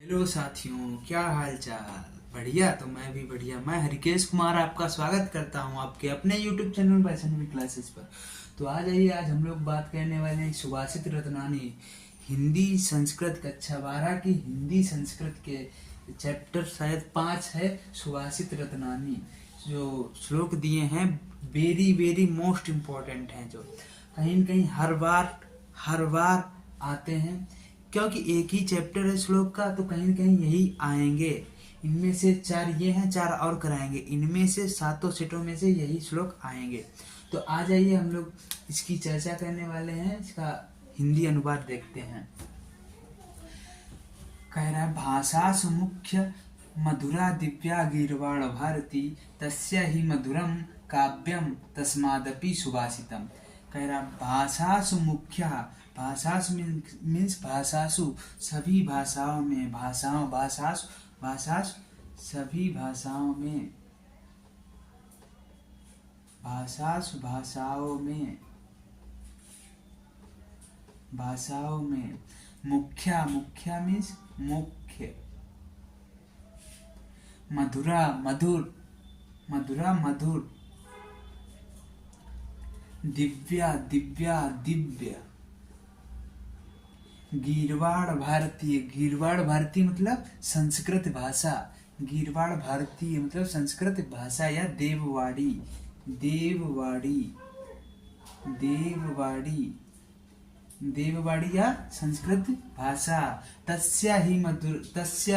Hello साथियों, क्या हाल चाल। बढ़िया। तो मैं भी बढ़िया। मैं हरिकेश कुमार आपका स्वागत करता हूं आपके अपने YouTube चैनल पैशन क्लासेस पर। तो आ जाइए, आज हम लोग बात करने वाले हैं सुभाषित रत्नानी हिंदी संस्कृत कक्षा 12 की हिंदी संस्कृत के चैप्टर शायद 5 है। सुभाषित रत्नानी जो श्लोक दिए हैं वेरी वेरी मोस्ट इम्पोर्टेंट हैं, जो कहीं न कहीं हर बार आते हैं, क्योंकि एक ही चैप्टर है श्लोक का, तो कहीं न कहीं यही आएंगे। इनमें से 4 ये हैं, 4 और कराएंगे। इनमें से 7 सेटों में से यही श्लोक आएंगे। तो आ जाइए, हम लोग इसकी चर्चा करने वाले हैं। इसका हिंदी अनुवाद देखते हैं। कह रहा है, भाषा सुमुख्य मधुरा दिव्या गीर्वाण भारती तस्य ही मधुरम काव्यम तस्मादपि सुभाषितम। कह रहा, भाषासु मुख्य, भाषासु मीन्स भाषासु सभी भाषाओं में, भाषासु सभी भाषाओं में, भाषाओं में मुख्य मीन्स मुख्य, मधुरा मधुर, दिव्य, गीर्वाण भारतीय मतलब संस्कृत भाषा, गीर्वाण भारतीय मतलब संस्कृत भाषा या देववाड़ी या संस्कृत भाषा। तस्य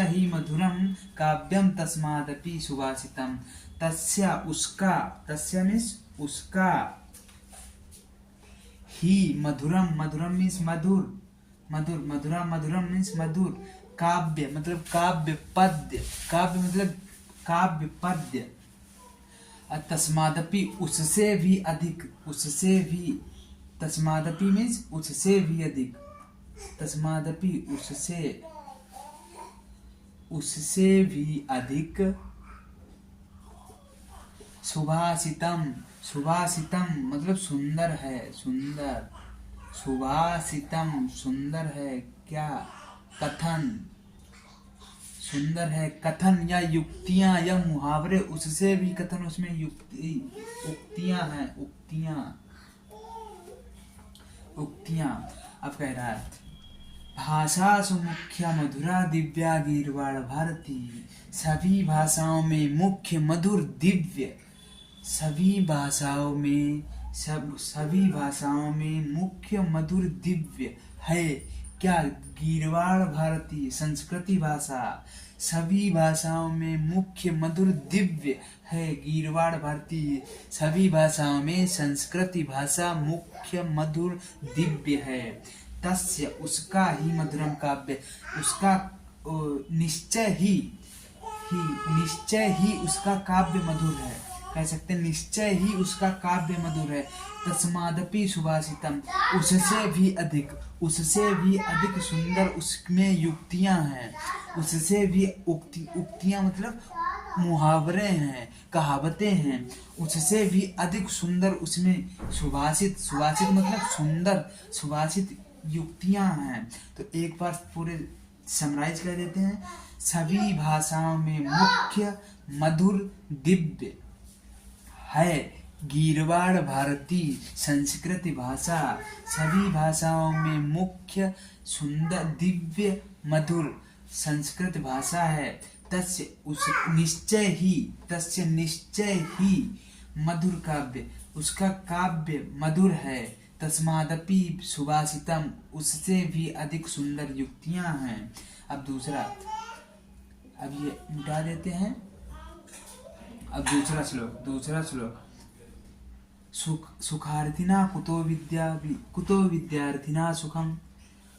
ही मधुरम काव्यम तस्मादपि सुभाषितम। तस्य मीन्स उसका, ही मधुरम मीन्स मधुरम मीन्स मधुर, काव्य मतलब काव्य मतलब काव्य पद्य, तस्मादपि उससे भी अधिक, तस्मादपि मीन्स उससे भी अधिक, तस्मादपि उससे भी अधिक, सुभाषितम मतलब सुंदर है, सुभाषितम सुंदर है, क्या कथन, सुंदर है कथन या युक्तियां या मुहावरे, उससे भी कथन, उसमें उक्तियां हैं, उक्तियां। अब कह रहा है, भाषा सुमुख्य मधुरा दिव्या गीर्वाण भारती, सभी भाषाओं में मुख्य मधुर दिव्य, सभी भाषाओं में मुख्य मधुर दिव्य है, क्या गीर्वाण भारती संस्कृति भाषा, सभी भाषाओं में मुख्य मधुर दिव्य है गीर्वाण भारती, सभी भाषाओं में संस्कृति भाषा मुख्य मधुर दिव्य है। तस्य उसका ही मधुरम काव्य, उसका निश्चय ही उसका काव्य मधुर है, कह सकते हैं निश्चय ही उसका काव्य मधुर है। तस्मादपि सुभाषितम, उससे भी अधिक सुंदर उसमें युक्तियां हैं, उससे भी उक्तियां मतलब मुहावरे हैं, कहावतें हैं, उससे भी अधिक सुंदर उसमें सुभाषित मतलब सुभाषित युक्तियां हैं। तो एक बार पूरे समराइज कर देते हैं। सभी भाषाओं में मुख्य मधुर दिव्य है गीर्वाण भारती संस्कृत भाषा, सभी भाषाओं में मुख्य सुंदर दिव्य मधुर संस्कृत भाषा है। तस्य निश्चय ही मधुर काव्य, उसका काव्य मधुर है। तस्मादपि सुभाषितम, उससे भी अधिक सुंदर युक्तियां हैं। अब दूसरा, अब ये मिटा देते हैं। अब दूसरा श्लोक, सुखार्थिना कुतो विद्यार्थिना सुखम,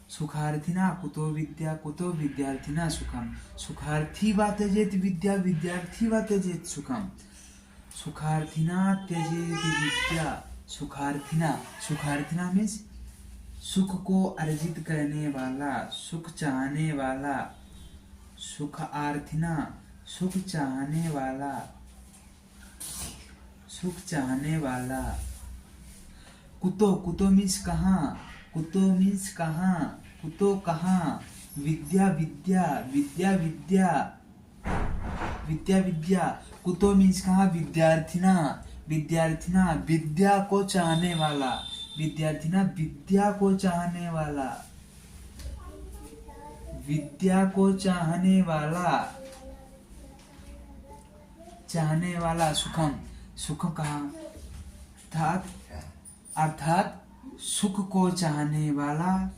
सुखार्थिना कुतो विद्यार्थिना सुखम, सुखार्थी वा त्यजेत विद्या, विद्यार्थी वा त्यजेत सुखम, सुखार्थिना त्यजेत विद्या, सुखार्थिना मीन्स सुख को अर्जित करने वाला, सुख चाहने वाला, सुखार्थिना सुख चाहने वाला, कुतो मीन्स कहाँ, कुतो कहाँ, विद्या विद्या विद्या विद्या विद्या विद्या। कुतो मीन्स कहा, विद्यार्थिना विद्यार्थिना, विद्या को चाहने वाला, विद्यार्थिना विद्या को चाहने वाला, विद्या को चाहने वाला, चाहने वाला। सुखम, सुख कहा अर्थात सुख को चाहने वाला,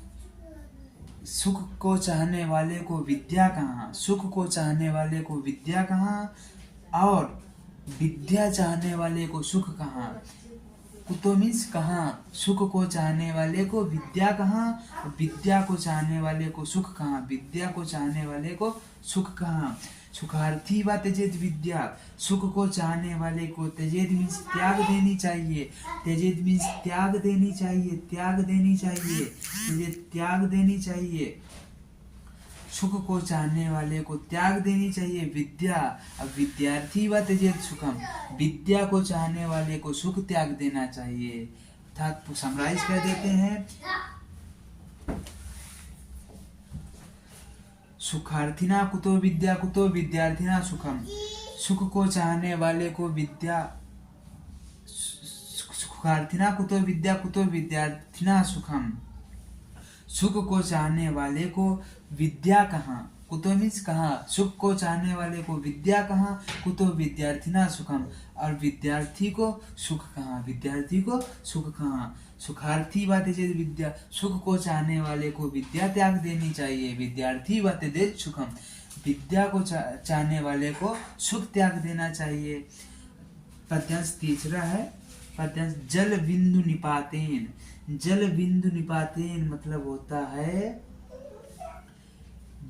सुख को चाहने वाले को विद्या कहाँ, सुख को चाहने वाले को विद्या कहाँ, और विद्या चाहने वाले को सुख कहाँ। कुतो मीन्स कहाँ, सुख को चाहने वाले को विद्या कहाँ, विद्या को चाहने वाले को सुख कहाँ, विद्या को चाहने वाले को सुख कहाँ। सुखार्थी व त्यजेत विद्या, सुख को चाहने वाले को त्यजेत मीन्स त्याग देनी चाहिए, त्यजेत मीन्स त्याग देनी चाहिए, त्याग देनी चाहिए, त्यजेत त्याग देनी चाहिए। सुख को चाहने वाले को त्याग देनी चाहिए विद्या। अब विद्यार्थी व त्यजेत सुखम, विद्या को चाहने वाले को सुख त्याग देना चाहिए। अर्थात समराइज कर देते हैं, सुखार्थिना कुतो विद्या कुतो विद्यार्थिना सुखम, सुख को चाहने वाले को विद्या, सुखार्थिना कुतो विद्या कुतो विद्यार्थिना सुखम, सुख को चाहने वाले को विद्या कहाँ, कुतो मीन्स कहाँ, सुख को चाहने वाले को विद्या कहाँ, कुतो विद्यार्थिना सुखम, और विद्यार्थी को सुख कहाँ, विद्यार्थी को सुख कहाँ। सुखार्थी व त्यजेत विद्या, सुख को चाहने वाले को विद्या त्याग देनी चाहिए, विद्यार्थी व त्यजेत सुखम, विद्या को चाहने वाले को सुख त्याग देना चाहिए। पद्यांश तीसरा है, पद्यांश जल बिंदु निपातेन, जल बिंदु निपातेन मतलब होता है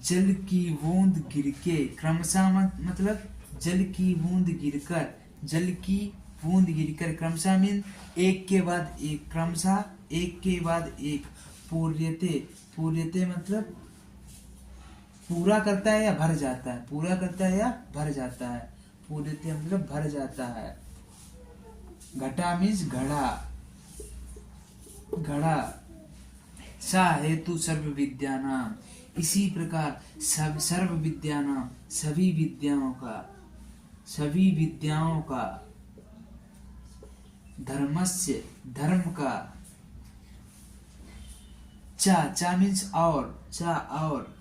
जल की बूंद गिर के, क्रमशः मतलब जल की बूंद गिरकर, जल की बूंद गिरकर, क्रमशः मीन एक के बाद एक, क्रमशः एक के बाद एक, पूर्यते, पूर्यते मतलब पूरा करता है या भर जाता है, पूरा करता है या भर जाता है, पूर्यते मतलब भर जाता है। घटा मीन्स घड़ा, घड़ा। सा हेतु सर्व विद्यानाम, इसी प्रकार सब सर्व विद्यानाम सभी विद्याओं का, सभी विद्याओं का, धर्मस्य धर्म का, चा, चा मीन्स और, चा और,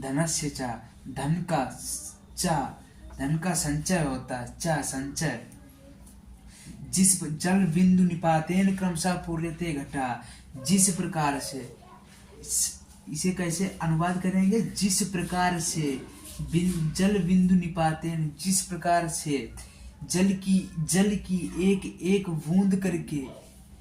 धनस्य चा धन का, चा धन का संचय होता है, चा संचय। जिस जल बिंदु निपातेन क्रमशः पूर्यते घटा, जिस प्रकार से, इसे कैसे अनुवाद करेंगे, जिस प्रकार से जल बिंदु निपातेन, जिस प्रकार से जल की एक एक बूंद करके,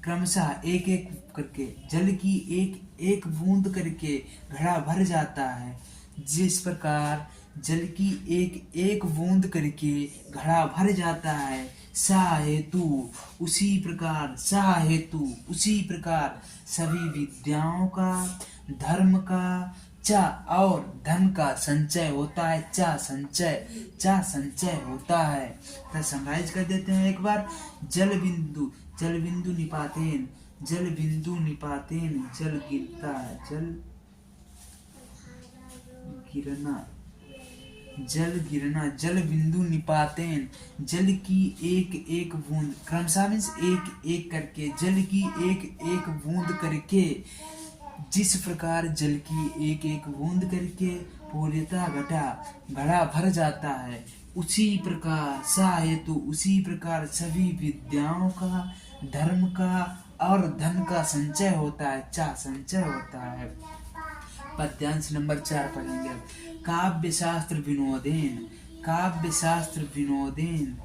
क्रमशः एक एक करके जल की एक एक बूंद करके घड़ा भर जाता है, जिस प्रकार जल की एक एक बूंद करके घड़ा भर जाता है। सा हेतु उसी प्रकार, सा हेतु उसी प्रकार सभी विद्याओं का, धर्म का, चा और धन का संचय होता है, चा संचय, चा संचय होता है। तो समराइज कर देते हैं एक बार, जल बिंदु निपातेन, जल बिंदु निपातेन जल गिरता है, जल गिरना, जल गिरना, जल बिंदु निपातेन जल की एक एक बूंद, क्रमशः मीन्स एक एक करके, जल की एक एक बूंद करके, जिस प्रकार जल की एक एक बूंद करके पूर्यता घटा घड़ा भर जाता है, उसी प्रकार सा हेतु उसी प्रकार सभी विद्याओं का, धर्म का और धन का संचय होता है, चा संचय होता है। पद्यांश नंबर 4 पढ़ेंगे। काव्य शास्त्र विनोदेन, काव्य शास्त्र विनोदेन,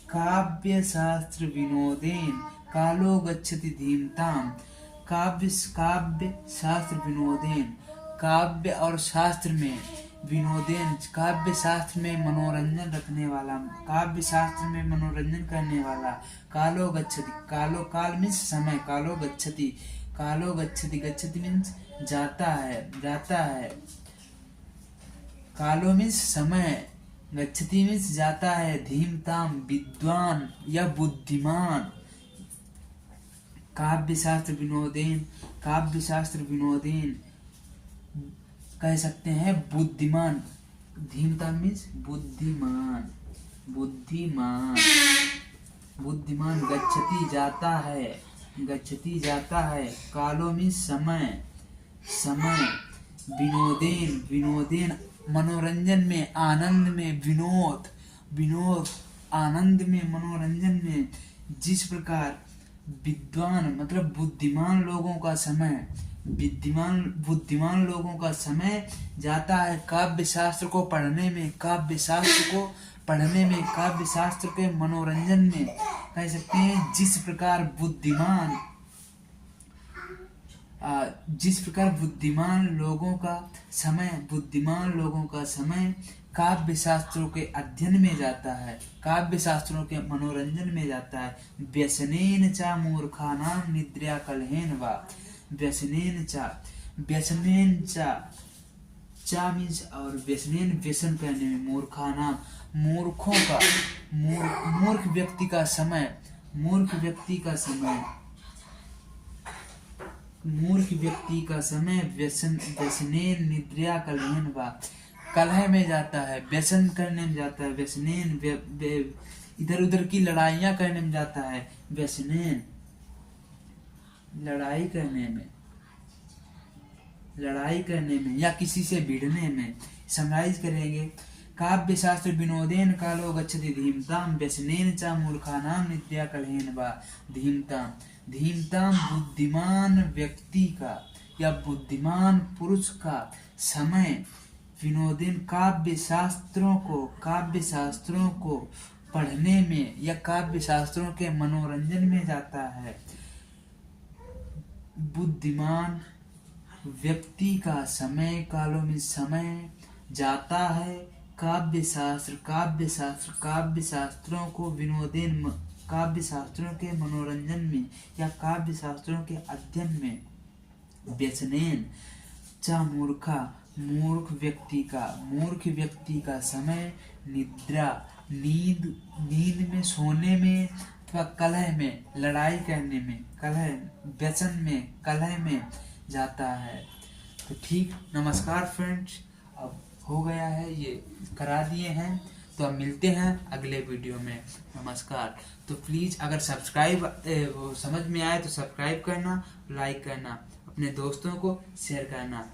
काव्य शास्त्र विनोदेन कालो गच्छति धीमताम, काव्य शास्त्र विनोदेन, काव्य और शास्त्र में, विनोदेन काव्य शास्त्र में मनोरंजन रखने वाला, काव्य शास्त्र में मनोरंजन करने वाला, कालो गच्छति, कालो काल मीन्स समय, कालो गच्छति, कालो गच्छति, गच्छति मीन्स जाता है, जाता है, कालो मीन्स समय, गच्छति मीन्स जाता है, धीमताम विद्वान या बुद्धिमान। काव्य शास्त्र विनोदेन, काव्य शास्त्र विनोदेन कह सकते हैं बुद्धिमान। धीमता मीन्स बुद्धिमान, बुद्धिमान, बुद्धिमान। गच्छति जाता है, गच्छति जाता है। कालो मीन्स समय, समय। विनोदेन, विनोदेन मनोरंजन में, आनंद में। विनोद, विनोद आनंद में, मनोरंजन में। जिस प्रकार विद्वान मतलब बुद्धिमान लोगों का समय, बुद्धिमान लोगों का समय जाता है काव्य शास्त्र को पढ़ने में, काव्य शास्त्र को पढ़ने में, काव्य शास्त्र के मनोरंजन में। कह सकते हैं जिस प्रकार बुद्धिमान, जिस प्रकार बुद्धिमान लोगों का समय, बुद्धिमान लोगों का समय काव्य शास्त्रों के अध्ययन में जाता है, काव्य शास्त्रों के मनोरंजन में जाता है। व्यसनेन चा मूर्खानाम निद्रा कलहेन वा। व्यसनेन चा, व्यसनेन चा, चा मीन्स और व्यसनेन व्यसन करने में, मूर्खानाम मूर्खों का, मूर्ख व्यक्ति का समय, मूर्ख व्यक्ति का समय, मूर्ख व्यक्ति का समय। व्यसन, व्यसनेन निद्रा कलहेन वा। कलह में जाता है, व्यसन करने में जाता है। व्यसनेन इधर उधर की लड़ाइयां करने में जाता है। व्यसनेन लड़ाई करने में, लड़ाई करने में या किसी से भिड़ने में। समराइज करेंगे। काव्य शास्त्र विनोदेन कालो गच्छति धीमताम व्यसनेन च मूर्खानाम निद्रा कलहेन वा। धीमताम, धीमताम बुद्धिमान व्यक्ति का या बुद्धिमान पुरुष का समय विनोदेन काव्य शास्त्रों को, काव्य शास्त्रों को पढ़ने में या काव्य शास्त्रों के मनोरंजन में जाता है। बुद्धिमान व्यक्ति का समय, कालों में समय जाता है काव्य शास्त्र, काव्य शास्त्र, काव्य शास्त्रों को विनोदेन, काव्य शास्त्रों के मनोरंजन में या काव्य शास्त्रों के अध्ययन में। व्यसनेन चा मूर्खा, मूर्ख व्यक्ति का, मूर्ख व्यक्ति का समय निद्रा, नींद, नींद में, सोने में अथवा कलह में, लड़ाई करने में, कलह, व्यसन में, कलह में जाता है। तो ठीक, नमस्कार फ्रेंड्स, अब हो गया है, ये करा दिए हैं। तो अब मिलते हैं अगले वीडियो में। नमस्कार। तो प्लीज़ अगर सब्सक्राइब समझ में आए तो सब्सक्राइब करना, लाइक करना, अपने दोस्तों को शेयर करना,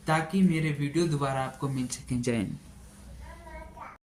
ताकि मेरे वीडियो दोबारा आपको मिल सकें। जय हिंद।